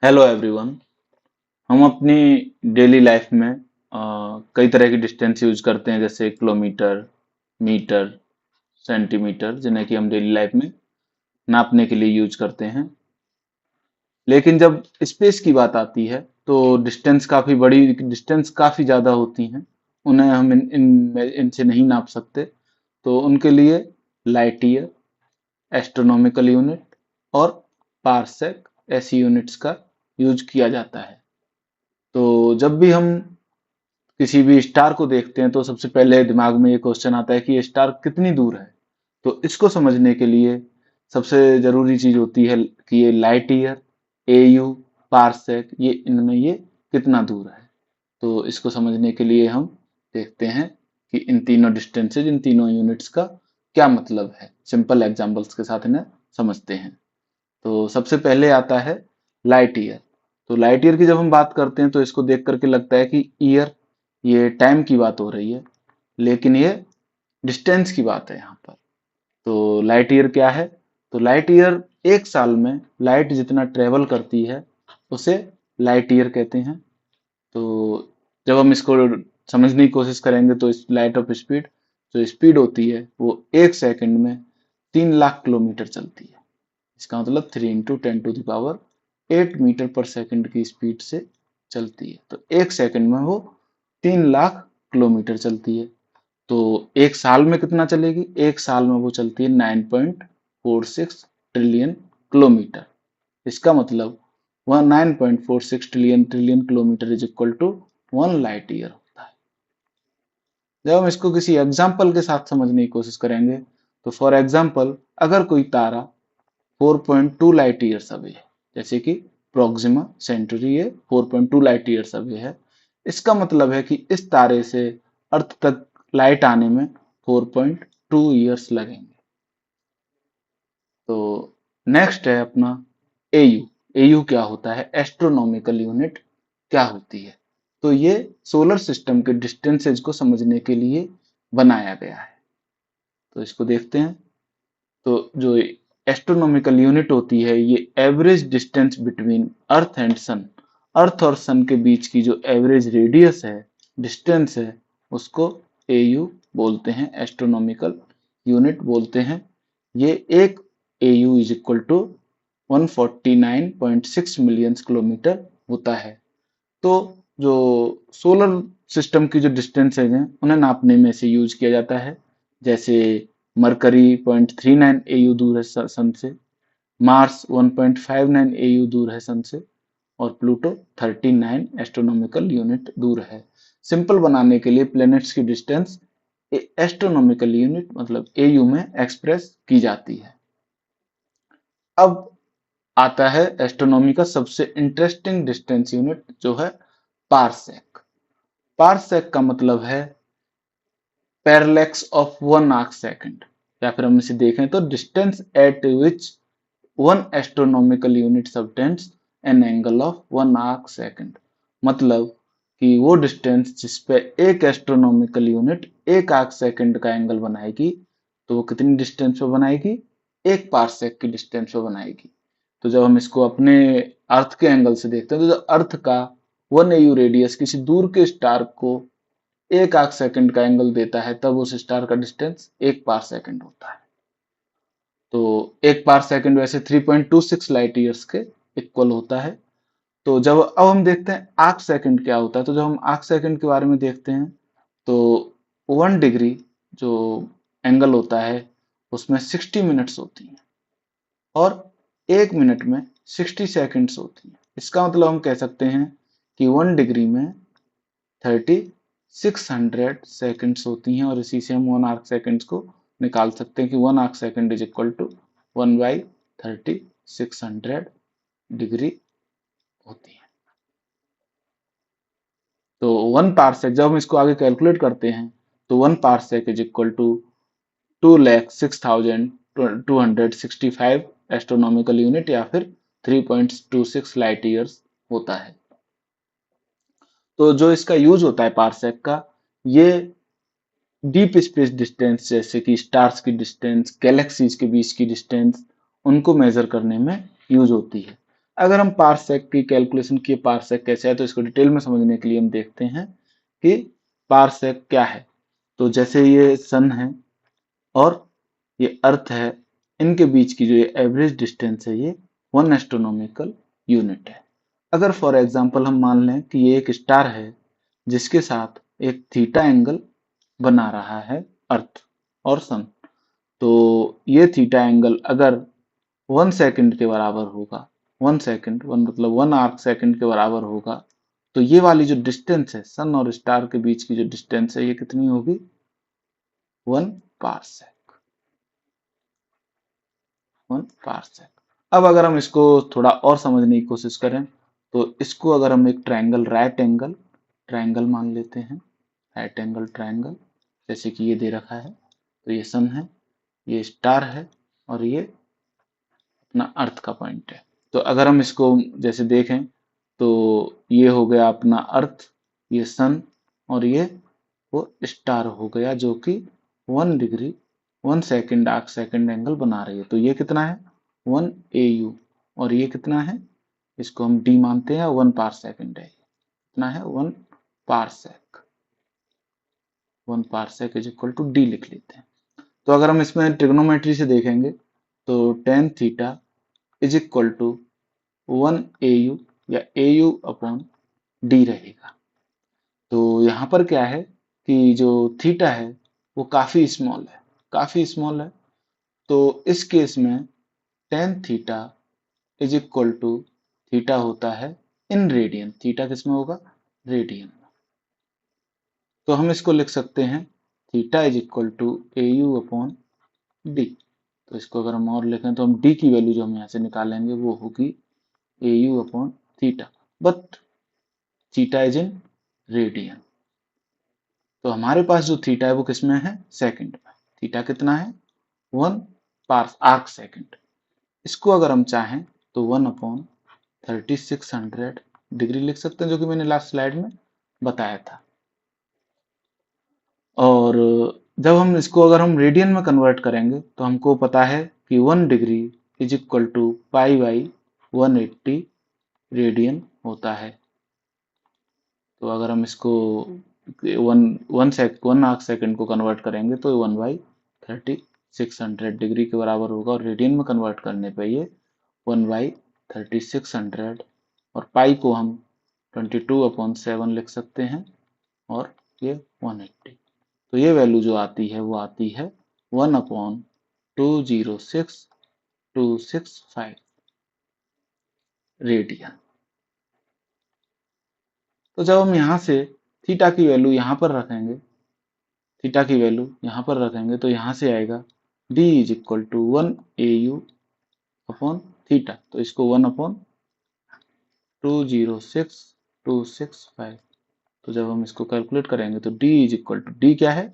Hello everyone. हम अपनी daily life में कई तरह की डिस्टेंस यूज करते हैं, जैसे किलोमीटर, मीटर, सेंटीमीटर, जिन्हें कि हम डेली लाइफ में नापने के लिए यूज करते हैं। लेकिन जब स्पेस की बात आती है तो डिस्टेंस काफी ज्यादा होती हैं। उन्हें हम इनसे नहीं नाप सकते। तो उनके लिए लाइट ईयर, एस्ट्रोनॉमिकल यूनिट और पारसेक ऐसी यूनिट्स का यूज किया जाता है। तो जब भी हम किसी भी स्टार को देखते हैं तो सबसे पहले दिमाग में ये क्वेश्चन आता है कि ये स्टार कितनी दूर है। तो इसको समझने के लिए सबसे जरूरी चीज होती है कि ये लाइट ईयर, एयू, पारसेक, ये इनमें ये कितना दूर है। तो इसको समझने के लिए हम देखते हैं कि इन तीनों डिस्टेंसेज, इन तीनों यूनिट्स का क्या मतलब है। सिंपल एग्जांपल्स के साथ इन्हें समझते हैं। तो सबसे पहले आता है लाइट ईयर। तो लाइट ईयर की जब हम बात करते हैं तो इसको देख करके लगता है कि ईयर, ये टाइम की बात हो रही है, लेकिन ये डिस्टेंस की बात है यहाँ पर। तो लाइट ईयर क्या है? तो लाइट ईयर, एक साल में लाइट जितना ट्रेवल करती है उसे लाइट ईयर कहते हैं। तो जब हम इसको समझने की कोशिश करेंगे तो इस लाइट ऑफ स्पीड, जो स्पीड होती है वो एक सेकंड में 3 लाख किलोमीटर चलती है। इसका मतलब 3 × 10⁻⁸मीटर पर सेकंड की स्पीड से चलती है। तो एक सेकंड में वो 3 लाख किलोमीटर चलती है। तो एक साल में कितना चलेगी? एक साल में वो चलती है 9.46 ट्रिलियन किलोमीटर। इसका मतलब वह 9.46 trillion kilometre is equal to 1 light year होता है। जब हम इसको किसी एग्जाम्पल के साथ समझने की कोशिश करेंगे तो फॉर एग्जाम्पल, अगर कोई तारा 4.2 लाइट ईयर्स अवे है, जैसे कि प्रोक्सिमा सेंटुरी ये 4.2 लाइट ईयर्स अवे है, इसका मतलब है कि इस तारे से अर्थ तक लाइट आने में 4.2 ईयर्स लगेंगे। तो नेक्स्ट है अपना एयू। एयू क्या होता है? एस्ट्रोनॉमिकल यूनिट क्या होती है? तो ये सोलर सिस्टम के डिस्टेंसेज को समझने के लिए बनाया गया है। तो इसको देखते हैं। तो जो एस्ट्रोनॉमिकल यूनिट होती है, ये average distance between earth and sun, earth और सन के बीच की जो एवरेज रेडियस है, डिस्टेंस है, उसको एयू बोलते हैं, एस्ट्रोनॉमिकल यूनिट बोलते हैं। ये एक AU is equal to 149.6 million kilometre होता है। तो जो सोलर सिस्टम की जो डिस्टेंसेज हैं उन्हें नापने में से यूज किया जाता है। जैसे मरकरी 0.39 एयू दूर है सन से, मार्स 1.59 एयू दूर है सन से, और प्लूटो 39 एस्ट्रोनॉमिकल यूनिट दूर है। सिंपल बनाने के लिए प्लैनेट्स की डिस्टेंस एस्ट्रोनॉमिकल यूनिट मतलब एयू में एक्सप्रेस की जाती है। अब आता है एस्ट्रोनॉमी का सबसे इंटरेस्टिंग डिस्टेंस यूनिट, जो है पारसेक। पारसेक का मतलब है पैरेलैक्स ऑफ 1 आर्क सेकंड, या फिर हम इसे देखें तो distance eight which 1 astronomical unit subtends an angle of 1 arc second. मतलब कि वो डिस्टेंस जिस पे एक एस्ट्रोनॉमिकल यूनिट 1 आर्क सेकंड का एंगल बनाएगी, तो वो कितनी डिस्टेंस पे बनाएगी? 1 पारसेक की डिस्टेंस पे बनाएगी। तो जब हम इसको अपने अर्थ के एंगल से देखते हैं तो जब अर्थ का 1 एयू रेडियस किसी दूर के स्टार को 1 आर्क सेकंड का एंगल देता है, तब उस स्टार का डिस्टेंस 1 पार सेकंड होता है। तो 1 पार सेकंड वैसे 3.26 लाइट ईयर्स के इक्वल होता है। तो जब अब हम देखते हैं आर्क सेकंड क्या होता है, तो जब हम आर्क सेकंड के बारे में देखते हैं तो 1 डिग्री जो एंगल होता है उसमें 60 मिनट्स होती हैं, और 1 मिनट में 60 सेकंड्स होती हैं। इसका मतलब हम कह सकते हैं कि 1 डिग्री में 3600 सेकंड्स होती हैं, और इसी से हम 1 आर्क सेकंड्स को निकाल सकते हैं कि 1 arc second is equal to 1/3600 degree होती है। तो 1 पारसेक, जब हम इसको आगे कैलकुलेट करते हैं तो 1 parsec is equal to 2,06,265 astronomical unit, या फिर 3.26 लाइट ईयर्स होता है। तो जो इसका यूज होता है पारसेक का, ये डीप स्पेस डिस्टेंस जैसे कि स्टार्स की डिस्टेंस, गैलेक्सीज के बीच की डिस्टेंस, उनको मेजर करने में यूज होती है। अगर हम पारसेक की कैलकुलेशन की पारसेक कैसे है तो इसको डिटेल में समझने के लिए हम देखते हैं कि पारसेक क्या है। तो जैसे ये सन है और ये अर्थ है, इनके बीच की जो ये एवरेज डिस्टेंस है ये 1 एस्ट्रोनॉमिकल यूनिट है। अगर फॉर एग्जांपल हम मान लें कि ये एक स्टार है जिसके साथ एक थीटा एंगल बना रहा है अर्थ और सन, तो ये थीटा एंगल अगर 1 सेकंड के बराबर होगा, 1 सेकंड, वन मतलब 1 आर्क सेकंड के बराबर होगा, तो ये वाली जो डिस्टेंस है सन और स्टार के बीच की जो डिस्टेंस है ये कितनी होगी? 1 पारसेक। 1 पारसेक। अब अगर हम इसको थोड़ा और समझने की कोशिश करें तो इसको अगर हम एक ट्रायंगल, राइट एंगल ट्रायंगल मान लेते हैं, राइट एंगल ट्रायंगल, जैसे कि ये दे रखा है, तो ये सन है, ये स्टार है और ये अपना अर्थ का पॉइंट है। तो अगर हम इसको जैसे देखें तो ये हो गया अपना अर्थ, ये सन और ये वो स्टार हो गया जो कि 1 degree 1 second arc second angle बना रही है। तो ये कितना है? 1 AU और ये कितना है? इसको हम डी मानते हैं, 1 पारसेकंड है। कितना है? 1 parsec. 1 parsec is equal to D लिख लेते हैं। तो अगर हम इसमें ट्रिग्नोमेट्री से देखेंगे तो tan theta is equal to 1 AU या AU अपॉन डी रहेगा। तो यहाँ पर क्या है कि जो थीटा है वो काफी स्मॉल है, काफी स्मॉल है। तो इस केस में tan theta is equal to, theta होता है इन रेडियन, थीटा किसमें होगा? रेडियन में। तो हम इसको लिख सकते हैं theta is equal to AU upon D. तो इसको अगर हम और लिखें तो हम डी की वैल्यू जो हम यहाँ से निकालेंगे वो होगी AU upon theta, but theta is in radian. तो हमारे पास जो थीटा है वो किसमें है? सेकंड में। थीटा कितना है? 1 आर्क सेकंड। इसको अगर हम चाहें तो 1/3600 डिग्री लिख सकते हैं, जो कि मैंने लास्ट स्लाइड में बताया था। और जब हम इसको अगर हम रेडियन में कन्वर्ट करेंगे तो हमको पता है कि 1 degree is equal to pi by 180 radian होता है। तो अगर हम इसको वन आर्क सेकंड को कन्वर्ट करेंगे तो 1/3600 डिग्री के बराबर होगा, और रेडियन में कन्वर्ट करने पे ये 1/3600 और पाई को हम 22/7 लिख सकते हैं और ये 180। तो ये वैल्यू जो आती है वो आती है 1/206265 रेडियन। तो जब हम यहाँ से थीटा की वैल्यू यहाँ पर रखेंगे, थीटा की वैल्यू यहाँ पर रखेंगे तो यहाँ से आएगा d is equal to 1 AU upon theta. तो इसको 1/206265, तो जब हम इसको कैलकुलेट करेंगे तो d is equal to, d क्या है?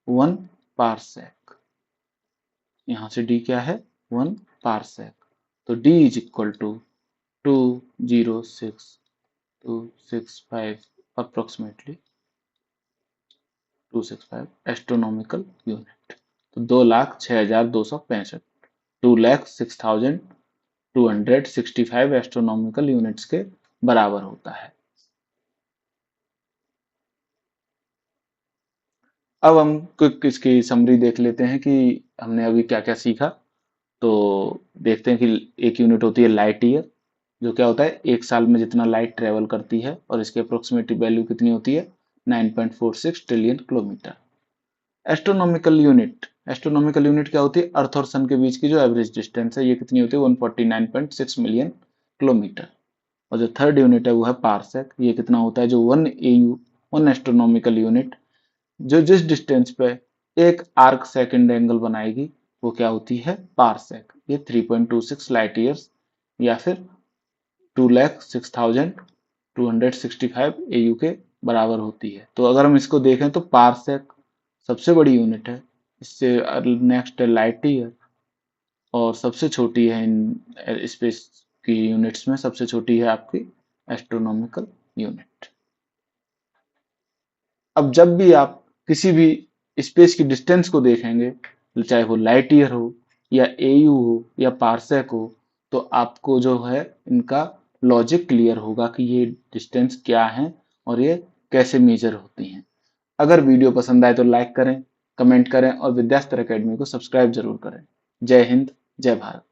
1 पारसेक। यहाँ से d क्या है? 1 पारसेक। तो d is equal to 206,265 approximately 265 astronomical unit. तो 2,06,265, 2,06,265 एस्ट्रोनॉमिकल यूनिट्स के बराबर होता है। अब हम क्विक इसकी समरी देख लेते हैं कि हमने अभी क्या क्या सीखा। तो देखते हैं कि एक यूनिट होती है लाइट ईयर, जो क्या होता है? 1 साल में जितना लाइट ट्रेवल करती है, और इसकी अप्रोक्सीमेट वैल्यू कितनी होती है? 9.46 trillion kilometre. Astronomical unit, astronomical unit क्या होती है? अर्थ और सन के बीच की जो एवरेज डिस्टेंस है ये कितनी होती है? 149.6 मिलियन किलोमीटर। और जो थर्ड यूनिट है वो है पारसेक। ये कितना होता है? जो 1 AU, 1 एस्ट्रोनॉमिकल यूनिट, जो जिस डिस्टेंस पे एक आर्क सेकंड एंगल बनाएगी वो क्या होती है? पारसेक। ये 3.26 लाइट ईयर्स या फिर 2,06,265 AU के बराबर होती है। तो अगर हम इसको देखें तो पारसेक सबसे बड़ी यूनिट है, इससे नेक्स्ट है लाइट ईयर, और सबसे छोटी है इन स्पेस की यूनिट्स में, सबसे छोटी है आपकी एस्ट्रोनॉमिकल यूनिट। अब जब भी आप किसी भी स्पेस की डिस्टेंस को देखेंगे, चाहे वो लाइट ईयर हो या AU हो या पारसेक हो, तो आपको जो है इनका लॉजिक क्लियर होगा कि ये डिस्टेंस क्या है और ये कैसे मेजर होती हैं। अगर वीडियो पसंद आए तो लाइक करें, कमेंट करें और विद्यास्तर एकेडमी को सब्सक्राइब जरूर करें। जय हिंद, जय भारत।